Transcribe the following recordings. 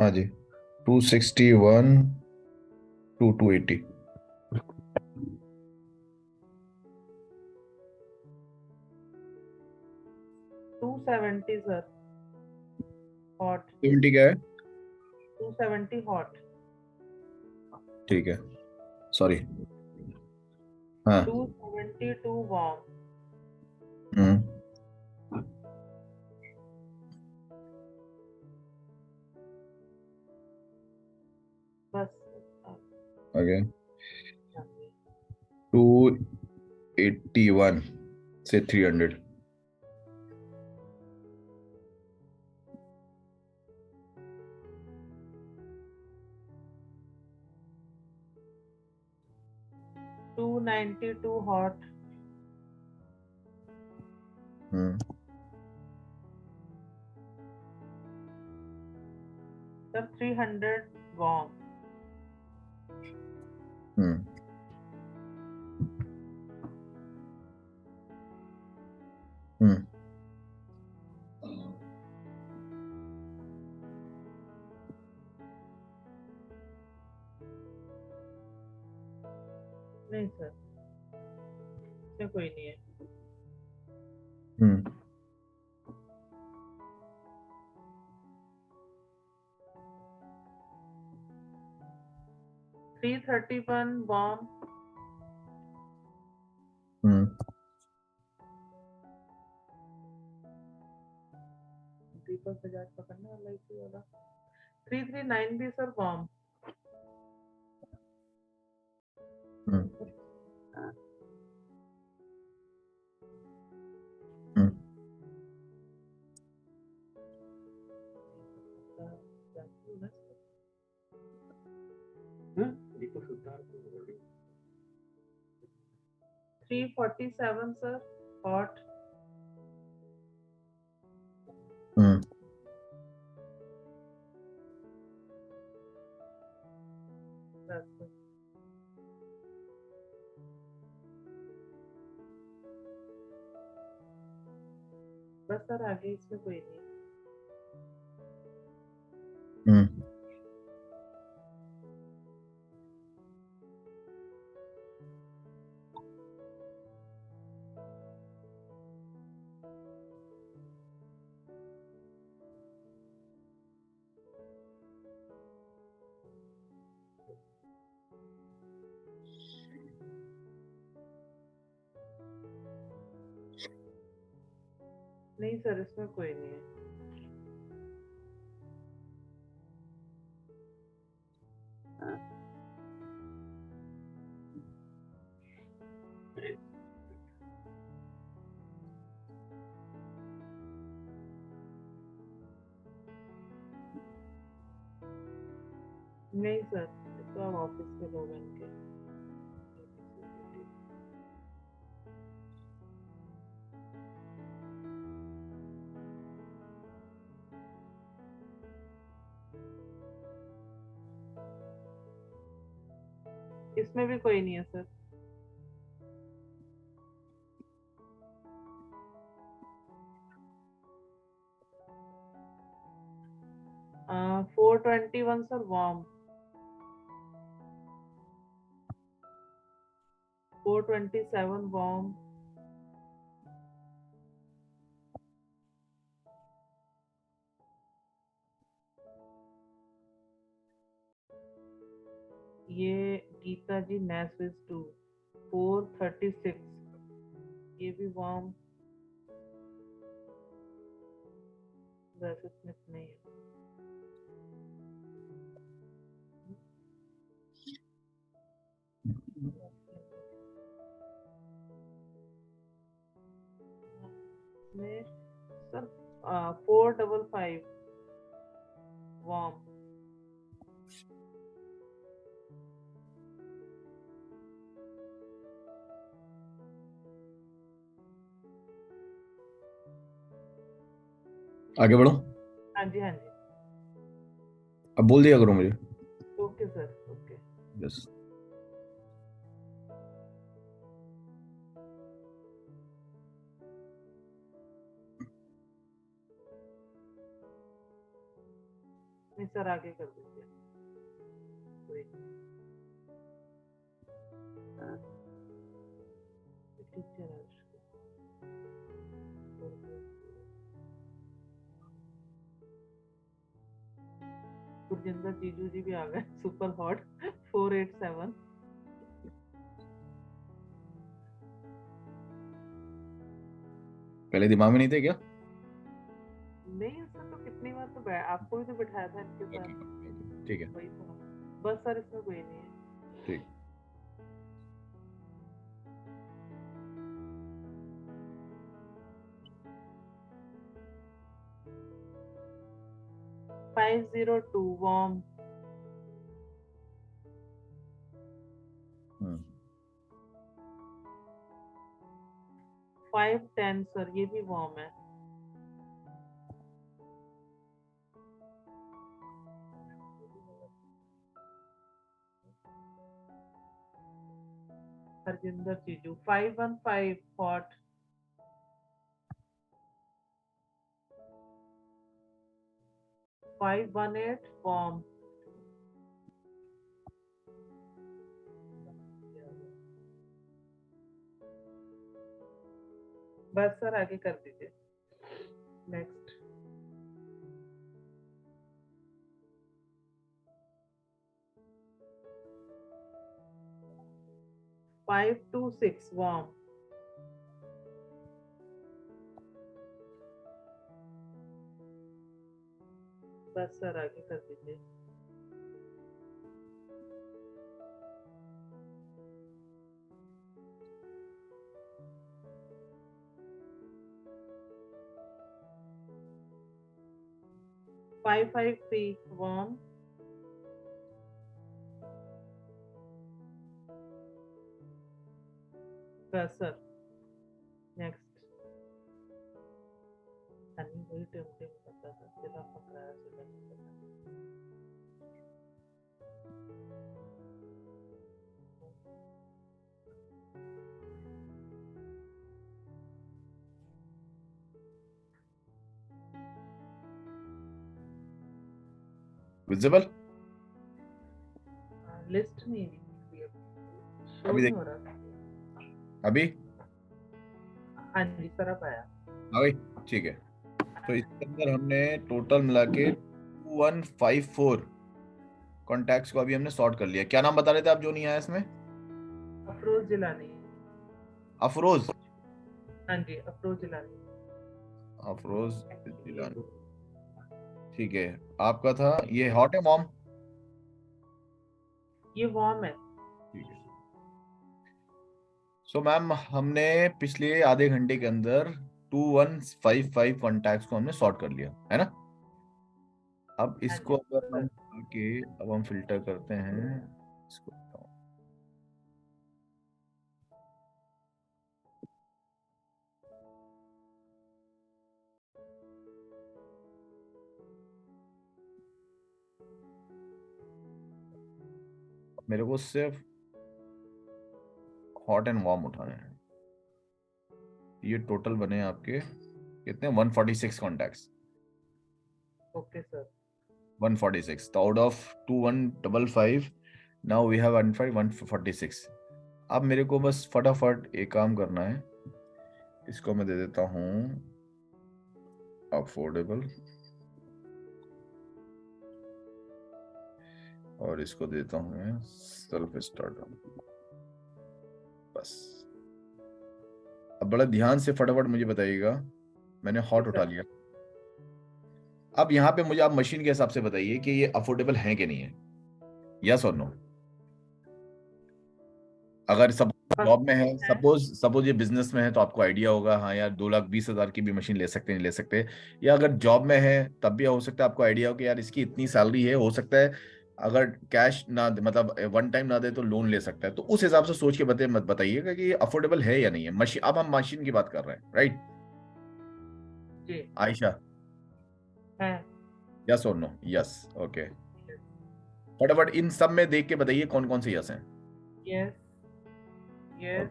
हाँ जी, 261 to 280। 270 sir, hot. 70 क्या है? 270 हॉट। ठीक है, सॉरी। हाँ। 272 वार्म। हम्म। बस। ओके। 281 से 300। 292 हॉट। हम्म। Sir 300 warm. हम्म। हम्म। नहीं सर, इसमें कोई नहीं है। हम्म। 331 वार्म। हम्म। दीपक बजाज पकड़ना वाला इसी वाला। 339 भी सर वार्म। हम्म। हम्म। दीपक सुधार 347 सर, हॉट। हम्म। बस सर, आगे इसमें कोई नहीं। हम्म। नहीं सर, इसमें कोई नहीं है। नहीं सर, ये तो आप ऑफिस के लोग हैं इनके। इसमें भी कोई नहीं है सर। आ, 421 सर वार्म। 427 वार्म। ये गीता जी नेस्विस 2। 436, ये भी वार्म। वैसे स्मिथ नहीं है। इसमें सर 455 वार्म। आगे बढ़ो। हाँ जी, हाँ जी। अब बोल दिया करो मुझे। Okay sir, okay. यस। नहीं सर आगे कर दीजिए। कोई नहीं। हाँ, ठीक है राज। गुरजिंदर जीजू जी भी आ गए, सुपर हॉट 487। पहले दिमाग में नहीं थे क्या? नहीं सर, तो कितनी बार तो आपको भी तो बिठाया था इनके साथ। ठीक है वही तो, बस सर इसमें कोई नहीं है। ठीक। Five 502 warm. 510 सर, ये भी वॉर्म है। हरजिंदर जीजू 515 हॉट। 518 वॉर्म। बस सर आगे कर दीजिए। Next. Five two six warm. बस सर आगे कर दीजिए। Five 553 warm. बस सर नेक्स्ट। हनी वही टेम्पटिंग करता था, सीधा पकड़ाया, सीधा नहीं पकड़ा। विजिबल लिस्ट नहीं शो अभी नहीं देख, हो रहा। अभी हाँ जी सर अब आया। आ गई। ठीक है, तो इसके अंदर हमने टोटल मिला के 2154 कॉन्टैक्ट्स को अभी हमने सॉर्ट कर लिया। क्या नाम बता रहे थे आप जो नहीं आया इसमें? अफरोज जिलानी। अफरोज। हाँ जी अफरोज जिलानी। अफरोज जिलानी, ठीक है। आपका था ये हॉट है मॉम? ये वॉर्म है। ठीक है। सो मैम, हमने पिछले आधे घंटे के अंदर 2155 कॉन्टैक्ट्स को हमने सॉर्ट कर लिया है ना। अब हाँ इसको जी अगर सर। हम आके अब हम फिल्टर करते हैं इसको। मेरे को सिर्फ हॉट एंड वार्म उठाने हैं। ये टोटल बने आपके कितने? 146 कॉन्टैक्ट्स। Okay sir. 146 तो out of 2155 now we have 146। अब मेरे को बस फटाफट एक काम करना है। इसको मैं दे देता हूँ अफोर्डेबल, और इसको देता हूँ मैं सेल्फ स्टार्टर। बस अब बड़ा ध्यान से फटाफट मुझे बताइएगा। मैंने हॉट उठा लिया। अब यहाँ पे मुझे आप मशीन के हिसाब से बताइए कि ये अफोर्डेबल है कि नहीं है, यस और नो। अगर सब जॉब में है, सपोज ये बिजनेस में है, तो आपको आइडिया होगा हाँ यार 2,20,000 की भी मशीन ले सकते हैं, नहीं ले सकते। या अगर जॉब में है तब भी हो सकता है आपको आइडिया हो कि यार इसकी इतनी सैलरी है, हो सकता है अगर कैश ना मतलब वन टाइम ना दे तो लोन ले सकता है। तो उस हिसाब से सोच के बताइएगा कि ये अफोर्डेबल है या नहीं है मशीन। अब हम मशीन की बात कर रहे हैं, राइट जी आयशा? है। यस और नो? Yes, okay. फटाफट इन सब में देख के बताइए कौन कौन से यस हैं। Yes yes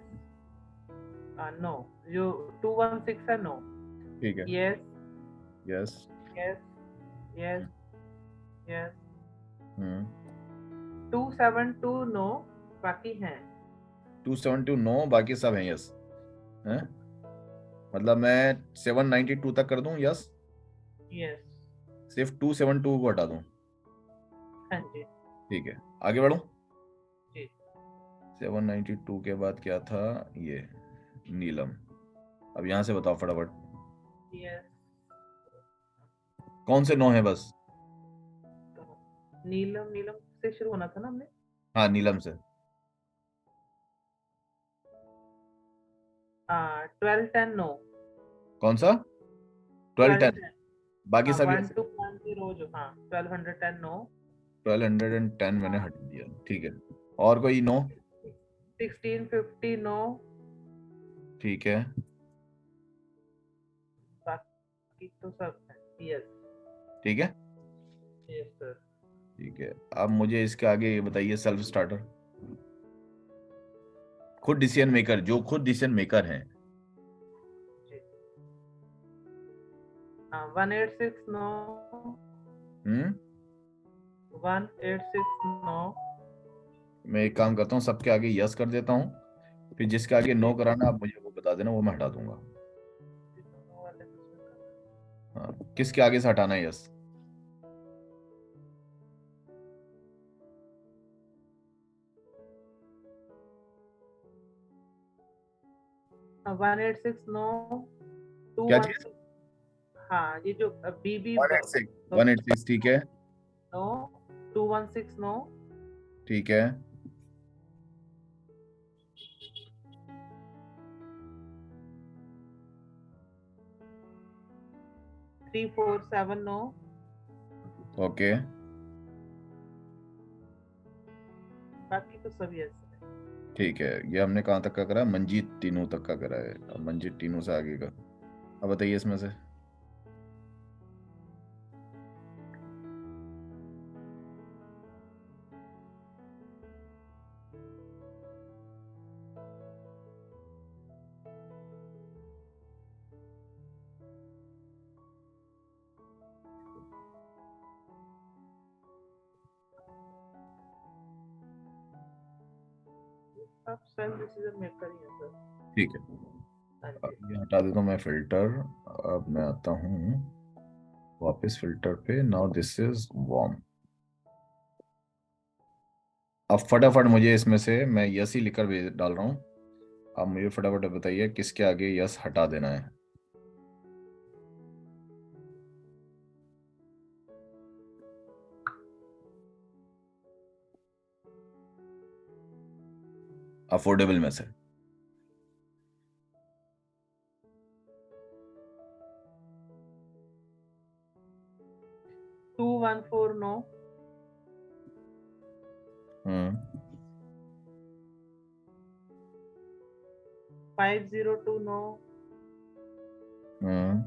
no. जो 216 है नो। ठीक है। Yes yes yes yes yes. हम्म 272 नो, बाकी हैं। 272 नो, बाकी सब हैं यस हैं। मतलब मैं 792 तक कर दूं यस, यस। सिर्फ 272 को हटा दूं। हाँ जी। ठीक है, आगे बढ़ूं। जी। 792 के बाद क्या था, ये नीलम। अब यहाँ से बताओ फटाफट, यस। कौन से नो है बस। तो नीलम, नीलम से शुरू होना था ना हमने। हाँ नीलम से। 1210 नो। कौन सा, 1210, 1210। बाकी हाँ, सब यस। 1210 जो, हाँ 1210 नो। 1210 मैंने हटा दिया, ठीक है। और कोई नो। 1650 नो। ठीक है। बाकी तो सब है। यस। ठीक है। Yes sir. ठीक है, अब मुझे इसके आगे ये बताइए, सेल्फ स्टार्टर, खुद डिसीजन मेकर, जो खुद डिसीजन मेकर हैं। जी। 186 नो। हम्म 186 नो। मैं एक काम करता हूँ, सबके आगे यस कर देता हूँ, फिर जिसके आगे नो जी। कराना आप मुझे वो बता देना, वो मैं हटा दूंगा। नो वाले को इसमें करना। हाँ, किसके आगे से हटाना है यस। 186 नो। क्या चीज। 216। हाँ, ये जो बीबी 186, 186 ठीक है। नो। 216 नो। ठीक है। 347 नो। ओके। बाकी तो सब यस है। ठीक है, ये हमने कहाँ तक का करा, मंजीत तीनों तक का करा है, अब मंजीत तीनों से आगे का। अब बताइए इसमें से। सब सेल्फ डिसीजन मेकर ही है सर। ठीक है, हाँ अब जी। ये हटा देता हूँ मैं फिल्टर। अब मैं आता हूँ वापस फिल्टर पे, नाउ दिस इज वार्म। अब फटाफट मुझे इसमें से, मैं यस ही लिखकर डाल रहा हूँ। अब मुझे फटाफट बताइए किसके आगे यस हटा देना है। अफोर्डेबल में से। 214 नो। हम्म 502 नो। हम्म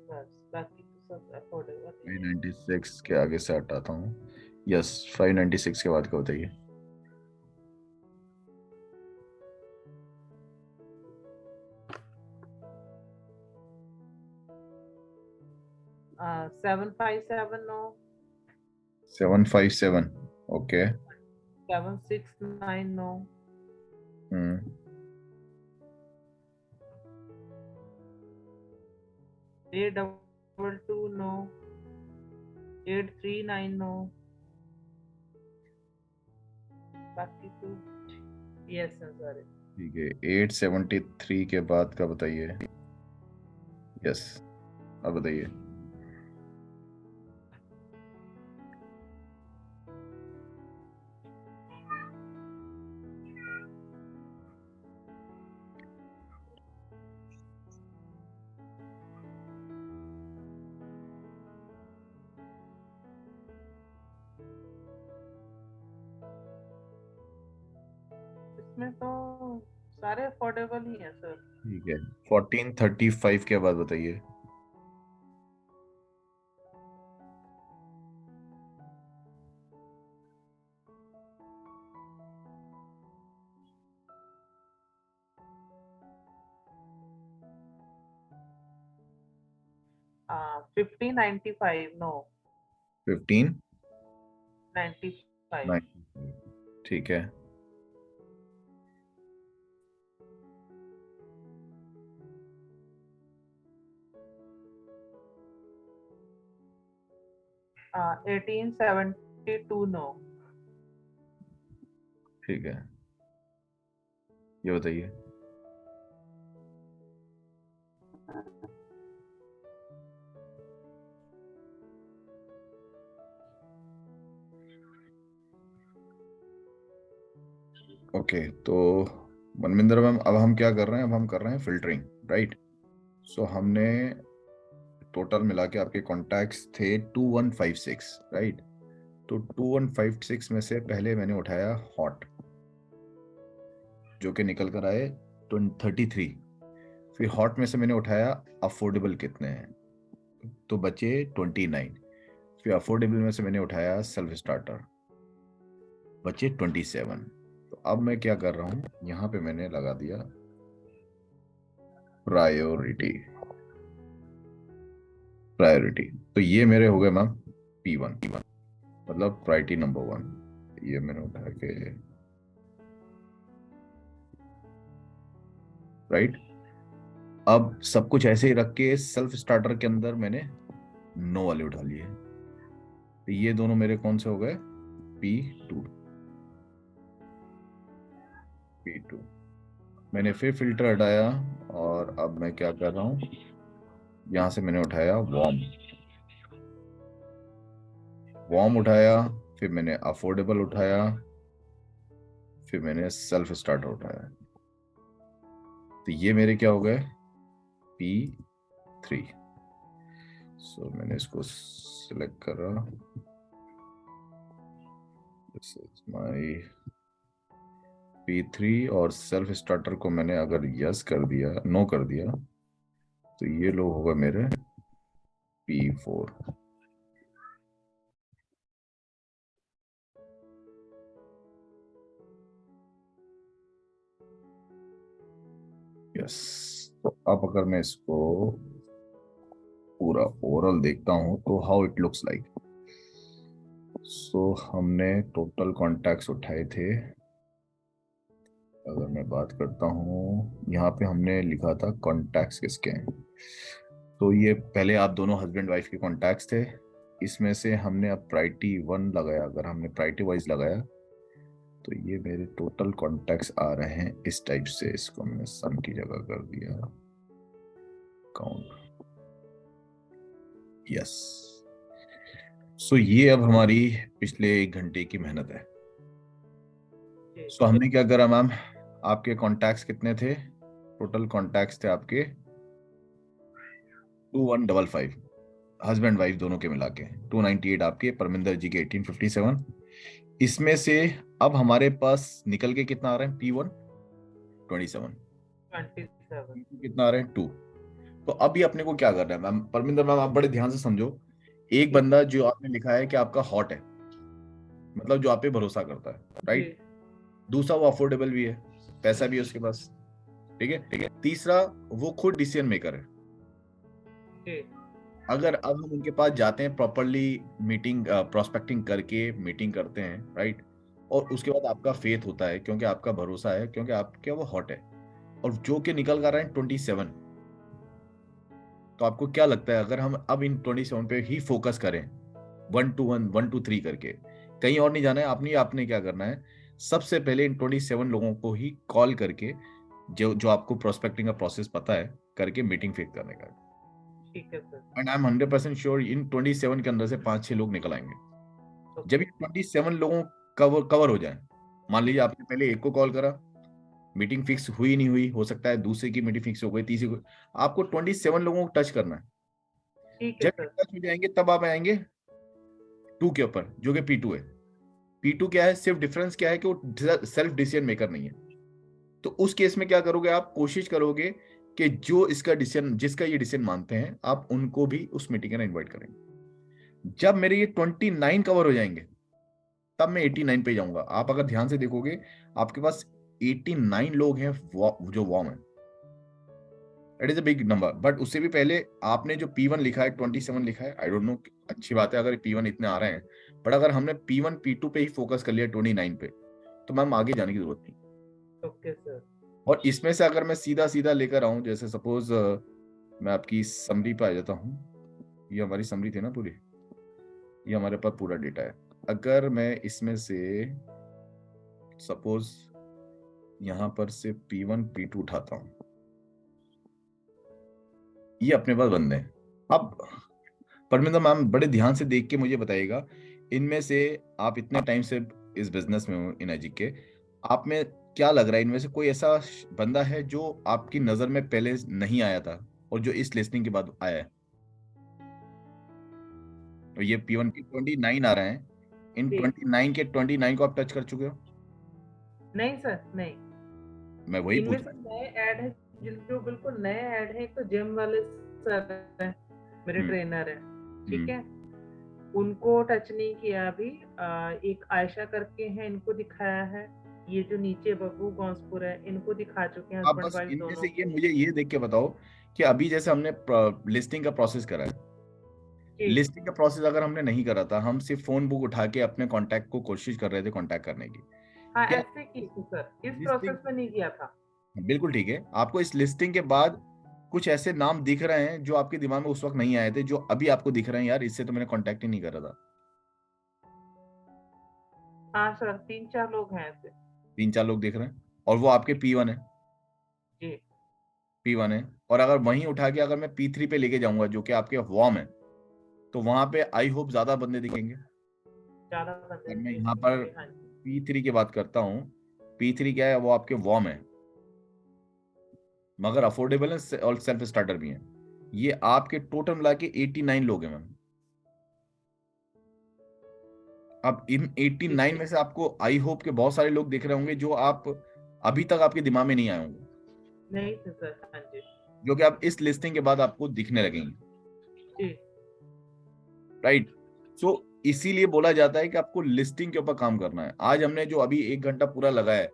बस, बाकी तो सब अफोर्डेबल ही है। 596 के आगे से हटाता हूँ यस। 596 के बाद का बताइए। 757 नो। 757 ओके। 769 नो। हम्म 822 नो। 839 नो। बाकी तो यस है सारे। ठीक है, 873 के बाद का बताइए यस। अब बताइए। इसमें तो सारे अफोर्डेबल ही हैं सर। ठीक है, 1435 के बाद बताइए। 1595 नो। 15 95 ठीक है। uh, 1872 no. ठीक है, ये बताइए। ओके, तो मनविंदर मैम, अब हम क्या कर रहे हैं? अब हम कर रहे हैं फिल्टरिंग, राइट। सो हमने टोटल मिला के आपके कॉन्टैक्ट्स थे 2156, राइट। तो 2156 में से पहले मैंने उठाया हॉट, जो कि निकल कर आए 33। फिर हॉट में से मैंने उठाया अफोर्डेबल कितने हैं, तो बचे 29। फिर अफोर्डेबल में से मैंने उठाया सेल्फ स्टार्टर, बचे 27। तो अब मैं क्या कर रहा हूं, यहां पे मैंने लगा दिया प्रायोरिटी। प्रायोरिटी तो ये मेरे हो गए मैम P1, मतलब प्रायोरिटी नंबर 1। ये मैंने उठा के, राइट। अब सब कुछ ऐसे ही रख के सेल्फ स्टार्टर के अंदर मैंने 9 वाले उठा लिए। तो ये दोनों मेरे कौन से हो गए? P2। P2 मैंने फिर फिल्टर हटाया, और अब मैं क्या कर रहा हूं, यहां से मैंने उठाया वार्म। वार्म उठाया, फिर मैंने अफोर्डेबल उठाया, फिर मैंने सेल्फ स्टार्टर उठाया। तो ये मेरे क्या हो गए? P3। सो मैंने इसको सिलेक्ट करा, दिस इज माय P3। और सेल्फ स्टार्टर को मैंने अगर यस कर दिया, नो कर दिया, तो ये लोग होगा मेरे P4। यस। तो अब अगर मैं इसको पूरा ओवरऑल देखता हूं, तो हाउ इट लुक्स लाइक। सो हमने टोटल कॉन्टैक्ट्स उठाए थे, अगर मैं बात करता हूँ, यहाँ पे हमने लिखा था कॉन्टैक्ट्स किसके हैं। तो ये पहले आप दोनों हस्बैंड वाइफ के कॉन्टैक्ट्स थे। इसमें से हमने अब प्रायोरिटी 1 लगाया। अगर हमने प्रायोरिटी वाइज लगाया, तो ये मेरे टोटल कॉन्टैक्ट्स आ रहे हैं इस टाइप से। इसको मैंने सन की जगह कर दिया काउंट। यस। सो ये अब हमारी पिछले 1 घंटे की मेहनत है। सो हमने क्या करा मैम, आपके कॉन्टैक्ट्स कितने थे? टोटल कॉन्टैक्ट्स थे आपके 2155, हस्बैंड वाइफ दोनों के मिला के 298 आपके, परमिंदर जी के 1857। इसमें से अब हमारे पास निकल के कितना आ रहा है? P1 27। कितना आ रहा है? 2। तो अभी अपने को क्या करना है मैम? परमिंदर मैम, आप बड़े ध्यान से समझो। एक बंदा जो आपने लिखा है कि आपका हॉट है, मतलब जो आप पे भरोसा करता है, राइट। दूसरा, वो अफोर्डेबल भी है, पैसा भी है उसके पास, ठीक है, ठीक है। तीसरा, वो खुद डिसीजन मेकर है। अगर अब हम उनके पास जाते हैं, प्रॉपरली मीटिंग प्रोस्पेक्टिंग करके मीटिंग करते हैं, राइट, और उसके बाद आपका फेथ होता है, क्योंकि आपका भरोसा है, क्योंकि आपके वो हॉट है, और जो कि निकल कर रहा है 27। तो आपको क्या लगता है, अगर हम अब इन 27 पे ही फोकस करें, 1 to 1, 1 to 3 करके, कहीं और नहीं जाना है, आपने आपने क्या करना है, सबसे पहले इन 27 लोगों को ही कॉल करके, जो जो आपको प्रोस्पेक्टिंग का प्रोसेस पता है, करके मीटिंग फिक्स करने का। ठीक है sir. And I am 100% sure इन 27 के अंदर से 5-6 लोग निकल आएंगे। जब ये 27 लोगों कवर हो जाए, मान लीजिए आपने पहले एक को कॉल करा, मीटिंग फिक्स हुई नहीं हुई, हो सकता है दूसरे की मीटिंग फिक्स हो गई, तीसरी को, आपको 27 लोगों को टच करना है। जब टच हो जाएंगे, तब आप आएंगे 2 के ऊपर, जो कि P2 है। P2 क्या है? सिर्फ डिफरेंस क्या है कि वो सेल्फ डिसीजन मेकर नहीं है। तो उस केस में क्या करोगे आप? कोशिश करोगे कि जो इसका डिसीजन, जिसका ये डिसीजन मानते हैं, आप उनको भी उस मीटिंग में इन्वाइट करेंगे। जब मेरे ये 29 कवर हो जाएंगे, तब मैं 89 पे जाऊंगा। आप अगर ध्यान से देखोगे, आपके पास 89 लोग हैं जो वार्म है। It is a big number, but उससे भी पहले आपने जो P1 लिखा है 27 लिखा है, आई डोंट नो, अच्छी बात है अगर P1 इतने आ रहे हैं, बट अगर हमने P1 P2 पे ही फोकस कर लिया 29 पे, तो मैम आगे जाने की जरूरत नहीं। Okay sir. और इसमें से अगर मैं सीधा सीधा लेकर आऊं, जैसे सपोज मैं आपकी समरी पे आ जाता हूँ, ये हमारी समरी थी ना पूरी, ये हमारे पास पूरा डेटा है। अगर मैं इसमें से सपोज यहां पर से P1 P2 उठाता हूं, ये अपने पास बंदे हैं। अब परमिंदर मैम बड़े ध्यान से देख के मुझे बताइएगा, इनमें से आप इतने टाइम से इस बिजनेस में हो इन एजिक के, आप में क्या लग रहा है इनमें से कोई ऐसा बंदा है जो आपकी नजर में पहले नहीं आया था और जो इस लिस्टिंग के बाद आया है? तो ये P1 की 29 आ रहे हैं, इन जी। 29 के 29 को आप टच कर चुके हो? नहीं सर, नहीं। मैं वही इनमें पूछ से रहा हूँ। नए ऐड हैं, जो बिल्कुल नए ऐड हैं, एक तो जिम वाले सर हैं, मेरे हम्म, ट्रेनर हैं, ठीक हम्म। है? उनको टच नहीं किया अभी। एक आयशा करके हैं, इनको दिखाया है। ये जो नीचे बब्बू गौसपुर है, इनको दिखा चुके हैं, आप हस्बैंड बस वाइफ इनमें दोनों से ये को। मुझे ये देख के बताओ कि अभी जैसे हमने लिस्टिंग का प्रोसेस करा है, जी। लिस्टिंग का प्रोसेस अगर हमने नहीं करा था, हम सिर्फ फोन बुक उठा के अपने कांटेक्ट को कोशिश कर रहे थे कांटेक्ट करने की, हाँ, क्या ऐसे की थी सर, इस लिस्टिंग, प्रोसेस में नहीं किया था। बिल्कुल ठीक है, आपको इस लिस्टिंग के बाद कुछ ऐसे नाम दिख रहे हैं जो आपके दिमाग में उस वक्त नहीं आए थे, जो अभी आपको दिख रहे हैं, यार इससे तो मैंने कांटेक्ट ही नहीं करा था? हाँ सर, 3-4 लोग हैं ऐसे। 3-4 लोग दिख रहे हैं और वो आपके P1 है, जी। P1 है। और अगर वहीं उठा के अगर मैं P3 पे लेके जाऊंगा जो कि आपके वार्म है, तो वहां पे आई होप ज्यादा बंदे दिखेंगे। ज़्यादा बंदे अब मैं यहाँ पर दिखेंगे, हाँ जी। P3 की बात करता हूँ, P3 क्या है, वो आपके वार्म है मगर अफोर्डेबल है और सेल्फ स्टार्टर भी है। ये आपके टोटल मिला के 89 लोग हैं मैम। अब इन जी, 89 में से आपको आई होप के बहुत सारे लोग दिख रहे होंगे जो आप अभी तक आपके दिमाग में नहीं आए होंगे, नहीं थे सर, हाँ जी। जो कि आप इस लिस्टिंग के बाद आपको दिखने लगेंगे, जी, राइट? सो इसीलिए बोला जाता है कि आपको लिस्टिंग के ऊपर काम करना है। आज हमने जो अभी 1 घंटा पूरा लगाया है,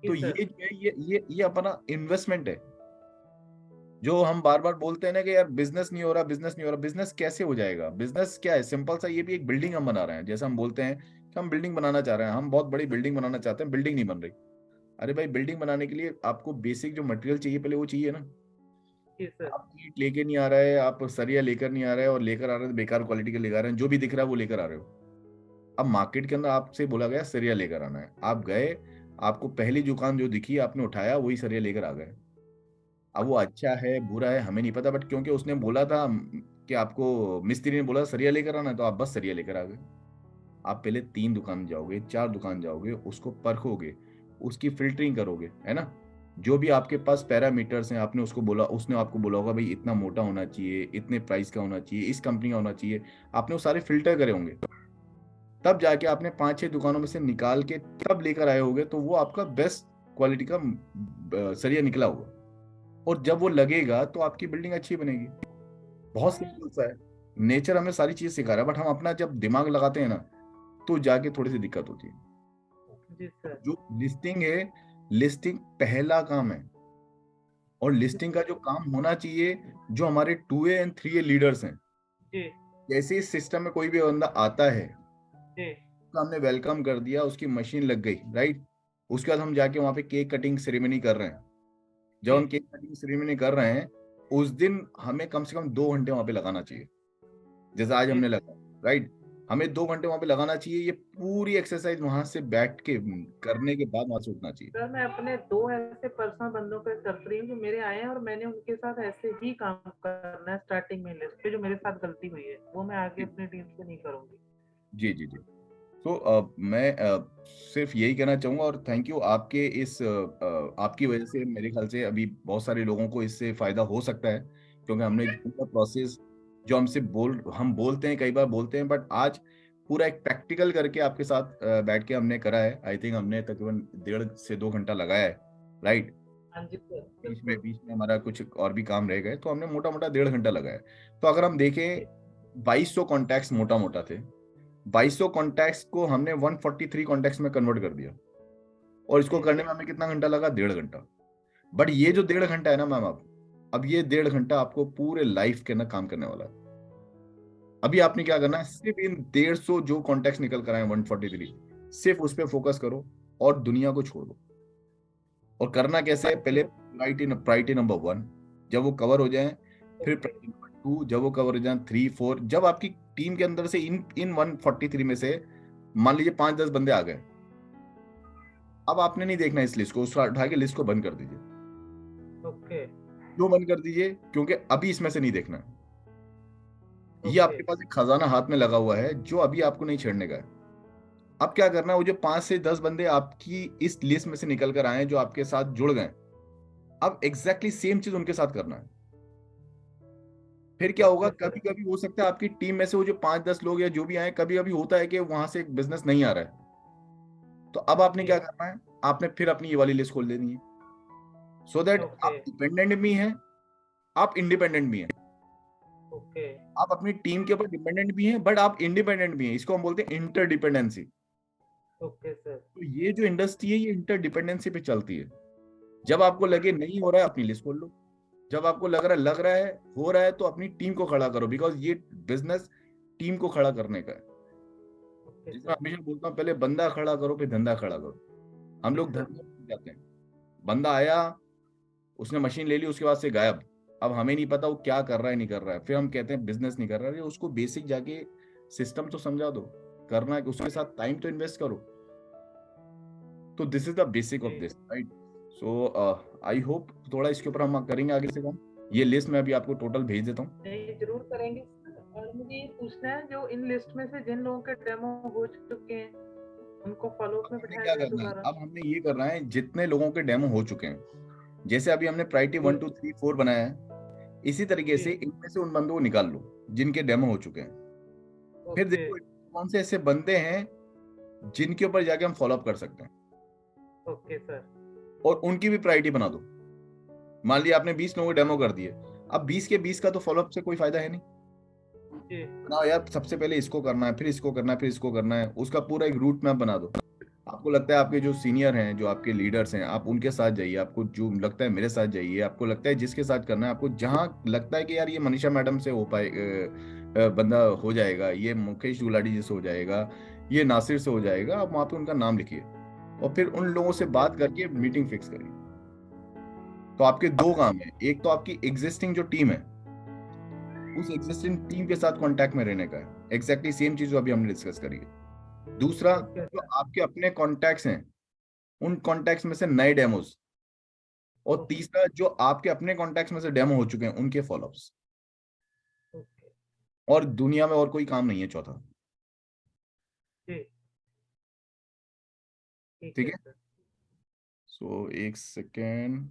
जी तो सर। ये जो है ये अपना इन्वेस्टमेंट है। जो हम बार बार बोलते हैं ना कि यार बिजनेस नहीं हो रहा, बिजनेस नहीं हो रहा, बिजनेस कैसे हो जाएगा? बिजनेस क्या है, सिंपल सा, ये भी एक बिल्डिंग हम बना रहे हैं। जैसे हम बोलते हैं कि हम बिल्डिंग बनाना चाह रहे हैं, हम बहुत बड़ी बिल्डिंग बनाना चाहते हैं, बिल्डिंग नहीं बन रही। अरे भाई, बिल्डिंग बनाने के लिए आपको बेसिक जो मटेरियल चाहिए पहले वो चाहिए ना। जी सर। आप ईंट लेके नहीं आ रहे, आप सरिया लेकर नहीं आ रहे, और लेकर आ रहे हैं तो बेकार क्वालिटी के लेकर आ रहे हैं, जो भी दिख रहा है वो लेकर आ रहे हो। अब मार्केट के अंदर आपसे बोला गया सरिया लेकर आना है, आप गए, आपको पहली दुकान जो दिखी आपने उठाया, वही सरिया लेकर आ गए। अब वो अच्छा है बुरा है हमें नहीं पता, बट क्योंकि उसने बोला था कि आपको मिस्त्री ने बोला सरिया लेकर आना है, तो आप बस सरिया लेकर आ गए। आप पहले 3 दुकान जाओगे, 4 दुकान जाओगे, उसको परखोगे, उसकी फिल्टरिंग करोगे, है ना? जो भी आपके पास पैरामीटर्स हैं, आपने उसको बोला, उसने आपको बोला होगा भाई इतना मोटा होना चाहिए, इतने प्राइस का होना चाहिए, इस कंपनी का होना चाहिए, आपने वो सारे फिल्टर करे होंगे, तब जाके आपने 5-6 दुकानों में से निकाल के तब लेकर आए होगे, तो वो आपका बेस्ट क्वालिटी का सरिया निकला होगा। और जब वो लगेगा तो आपकी बिल्डिंग अच्छी बनेगी। बहुत सिंपल सा है। नेचर हमें सारी चीज सिखा रहा है, बट हम अपना जब दिमाग लगाते हैं ना, तो जाके थोड़ी सी दिक्कत होती है। जी सर। जो लिस्टिंग है, लिस्टिंग पहला काम है। और जी लिस्टिंग का जो काम होना चाहिए, जो हमारे 2A एंड 3A लीडर्स हैं, जी। जैसे इस सिस्टम में कोई भी बंदा आता है, जी तो हमने वेलकम कर दिया, उसकी मशीन लग गई, राइट? उसके बाद हम जाके वहां पे केक कटिंग सेरेमनी कर रहे हैं। जब जी। हम केक कटिंग सेरेमनी कर रहे हैं, उस दिन हमें कम से कम 2 घंटे वहां पे लगाना चाहिए, जैसे आज जी हमने सर। लगा, राइट? हमें 2 घंटे वहां पे लगाना चाहिए। ये पूरी एक्सरसाइज वहां से बैठ के करने के बाद वहां से उठना चाहिए। सर, मैं अपने 2 ऐसे पर्सनल बंदों पे कर रही हूँ जो मेरे आए हैं, और मैंने उनके साथ ऐसे ही काम करना है स्टार्टिंग में लिस्ट पे। जो मेरे साथ गलती हुई है वो मैं आगे जी अपनी टीम से नहीं करूंगी। जी जी जी। तो मैं सिर्फ यही कहना चाहूंगा, और थैंक यू आपके इस आपकी वजह से मेरे ख्याल से अभी बहुत सारे लोगों को इससे फायदा हो सकता है, क्योंकि हमने जो पूरा प्रोसेस, जो हमसे हम बोलते हैं, कई बार बोलते हैं, बट आज पूरा एक प्रैक्टिकल करके आपके साथ बैठ के हमने करा है। आई थिंक हमने तकरीबन 1.5 से 2 घंटा लगाया है, राइट? हाँ जी सर, बीच बिल्कुल। में हमारा कुछ और भी काम रह गए, तो हमने मोटा मोटा 1.5 घंटा लगाया। तो अगर हम देखें, 2200 कॉन्टैक्ट्स मोटा मोटा थे, 2200 कॉन्टैक्ट्स को हमने 143 कॉन्टैक्ट्स में कन्वर्ट कर दिया। और इसको जी करने में हमें कितना घंटा लगा? 1.5 घंटा। बट ये जो 1.5 घंटा है ना मैम, अब अब ये 1.5 घंटा आपको पूरे लाइफ के ना काम करने वाला है। अभी आपने क्या करना है, सिर्फ इन 150 जो कॉन्टेक्ट निकल कर आए 143, सिर्फ उस पर फोकस करो और दुनिया को छोड़ दो। और करना कैसे है, पहले प्रायोरिटी नंबर 1 जब वो कवर हो जाए, फिर प्रायोरिटी नंबर 2 जब वो कवर हो जाए, 3 4 जब आपकी टीम के अंदर से इन इन 143 में से मान लीजिए 5-10 बंदे आ गए, अब आपने नहीं देखना इस लिस्ट को, उस उठा के लिस्ट को बंद कर दीजिए। ओके क्यों बंद कर दीजिए? क्योंकि अभी इसमें से नहीं देखना है। ये ओके आपके पास एक खजाना हाथ में लगा हुआ है जो अभी आपको नहीं छेड़ने का है। अब क्या करना है, वो जो 5 से 10 बंदे आपकी इस लिस्ट में से निकल कर आए हैं, जो आपके साथ जुड़ गए, अब एग्जैक्टली सेम चीज उनके साथ करना है। फिर क्या होगा, ओके सर कभी कभी हो सकता है आपकी टीम में से वो जो 5-10 लोग या जो भी आए, कभी कभी होता है कि वहां से एक बिजनेस नहीं आ रहा है, तो अब आपने जी क्या करना है, आपने फिर अपनी ये वाली लिस्ट खोल देनी है, सो दैट ओके आप डिपेंडेंट भी हैं, आप इंडिपेंडेंट भी हैं। ओके आप अपनी टीम के ऊपर डिपेंडेंट भी हैं बट आप इंडिपेंडेंट भी हैं। इसको हम बोलते हैं इंटरडिपेंडेंसी। ओके सर तो ये जो इंडस्ट्री है ये इंटरडिपेंडेंसी पे चलती है। जब आपको लगे नहीं हो रहा है, अपनी लिस्ट खोल लो। जब आपको लग रहा है हो रहा है, तो अपनी टीम को खड़ा करो, बिकॉज ये बिजनेस टीम को खड़ा करने का है। ओके जिसमें सर हमेशा बोलता हूँ, पहले बंदा खड़ा करो फिर धंधा खड़ा करो। हम जी लोग सर धंधा में जाते हैं, बंदा आया, उसने मशीन ले ली, उसके बाद से गायब। अब हमें नहीं पता वो क्या कर रहा है नहीं कर रहा है, फिर हम कहते हैं बिजनेस नहीं कर रहा है। उसको बेसिक जाके सिस्टम तो समझा दो, करना है कि उसके साथ टाइम तो इन्वेस्ट करो। तो this is the basic of जी this, right? So I hope थोड़ा इसके ऊपर हम करेंगे आगे से काम। ये लिस्ट मैं अभी आपको टोटल भेज देता हूँ। नहीं जरूर करेंगे सर। और मुझे ये पूछना है, जो इन लिस्ट में से जिन लोगों के डेमो हो चुके हैं उनको फॉलोअप में हमने बिठाया क्या जाए करना है, दोबारा। अब हमने ये करना है, जितने लोगों के डेमो हो चुके हैं, जैसे अभी हमने प्रायोरिटी जी 1 2 3 4 बनाया है, इसी तरीके जी से इनमें से उन बंदों को निकाल लो जिनके डेमो हो चुके हैं। फिर ओके देखो कौन से ऐसे बंदे हैं जिनके ऊपर जाके हम फॉलो अप कर सकते हैं, ओके सर और उनकी भी प्रायोरिटी बना दो। मान लिया आपने 20 लोगों को डेमो कर दिए, अब 20 के 20 का तो फॉलोअप से कोई फायदा है नहीं। जी बनाओ यार, सबसे पहले इसको करना है, फिर इसको करना है, फिर इसको करना है, उसका पूरा एक रूट मैप बना दो। आपको लगता है आपके जो सीनियर हैं, जो आपके लीडर्स हैं, आप उनके साथ जाइए। आपको जो लगता है मेरे साथ जाइए। आपको लगता है जिसके साथ करना है, आपको जहां लगता है कि यार ये मनीषा मैडम से हो पाए, बंदा हो जाएगा, ये मुकेश गुलाटी जी से हो जाएगा, ये नासिर से हो जाएगा, आप वहां पे उनका नाम लिखिए और फिर उन लोगों से बात करके मीटिंग फिक्स करिए। तो आपके दो काम है, एक तो आपकी एग्जिस्टिंग जो टीम है, उस एग्जिस्टिंग टीम के साथ कांटेक्ट में रहने का है, एग्जैक्टली सेम चीज जो अभी हमने डिस्कस करी है। दूसरा, ओके जो सर आपके अपने कॉन्टैक्ट्स हैं, उन कॉन्टैक्ट्स में से नए डेमोज। और ओके तीसरा, जो आपके अपने कॉन्टैक्ट्स में से डेमो हो चुके हैं, उनके फॉलोअप्स। ओके और दुनिया में और कोई काम नहीं है चौथा। जी ठीक ठीक है है। सर सो एक सेकेंड।